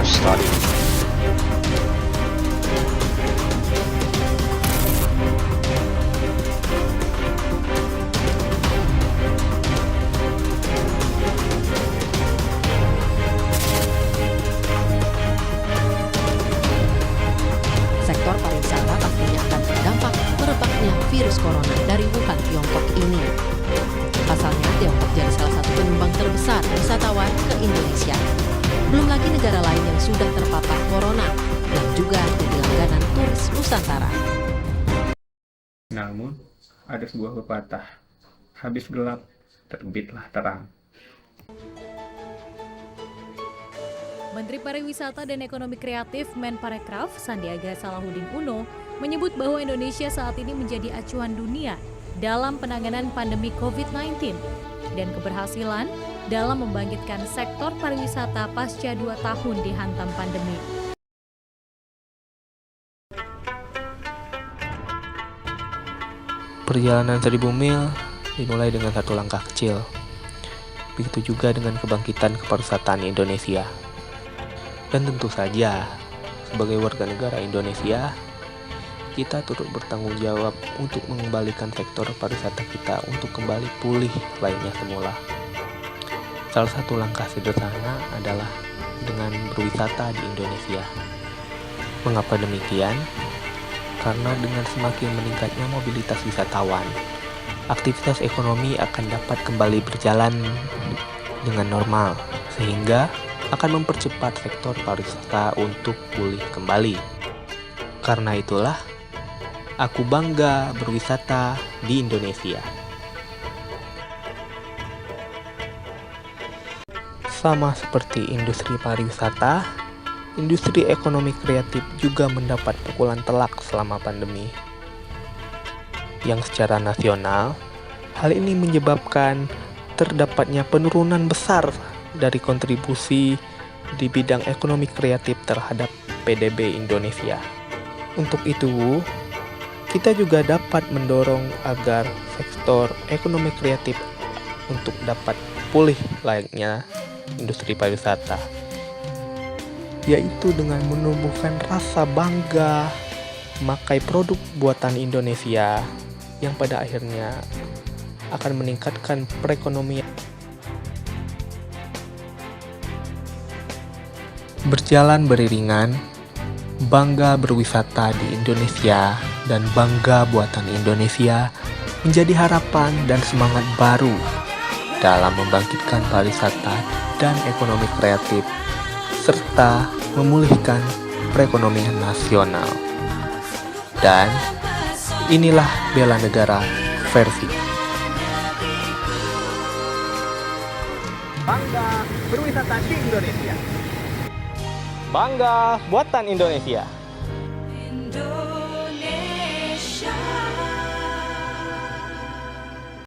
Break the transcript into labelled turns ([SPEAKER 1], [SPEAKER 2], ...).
[SPEAKER 1] study.
[SPEAKER 2] Sektor pariwisata pastinya akan terdampak merebaknya virus corona dari Wuhan, Tiongkok ini. Pasalnya, Tiongkok jadi salah satu penyumbang terbesar wisatawan ke Indonesia. Belum lagi negara lain yang sudah terpapar corona, yang juga jadi langganan turis Nusantara.
[SPEAKER 3] Namun, ada sebuah pepatah, habis gelap, terbitlah terang.
[SPEAKER 4] Menteri Pariwisata dan Ekonomi Kreatif Menparekraf Sandiaga Salahuddin Uno menyebut bahwa Indonesia saat ini menjadi acuan dunia dalam penanganan pandemi COVID-19 dan keberhasilan dalam membangkitkan sektor pariwisata pasca 2 tahun dihantam pandemi.
[SPEAKER 5] Perjalanan 1000 mil dimulai dengan satu langkah kecil. Begitu juga dengan kebangkitan kepariwisataan Indonesia. Dan tentu saja, sebagai warga negara Indonesia, kita turut bertanggung jawab untuk mengembalikan sektor pariwisata kita untuk kembali pulih layaknya semula. Salah satu langkah sederhana adalah dengan berwisata di Indonesia. Mengapa demikian? Karena dengan semakin meningkatnya mobilitas wisatawan, aktivitas ekonomi akan dapat kembali berjalan dengan normal, sehingga akan mempercepat sektor pariwisata untuk pulih kembali. Karena itulah, aku bangga berwisata di Indonesia. Sama seperti industri pariwisata, industri ekonomi kreatif juga mendapat pukulan telak selama pandemi. Yang secara nasional, hal ini menyebabkan terdapatnya penurunan besar dari kontribusi di bidang ekonomi kreatif terhadap PDB Indonesia. Untuk itu, kita juga dapat mendorong agar sektor ekonomi kreatif untuk dapat pulih layaknya industri pariwisata, yaitu dengan menumbuhkan rasa bangga memakai produk buatan Indonesia yang pada akhirnya akan meningkatkan perekonomian. Berjalan beriringan, bangga berwisata di Indonesia dan bangga buatan Indonesia menjadi harapan dan semangat baru dalam membangkitkan pariwisata dan ekonomi kreatif serta memulihkan perekonomian nasional. Dan inilah bela negara versi
[SPEAKER 6] Bangga berwisata di Indonesia.
[SPEAKER 5] Bangga Buatan Indonesia.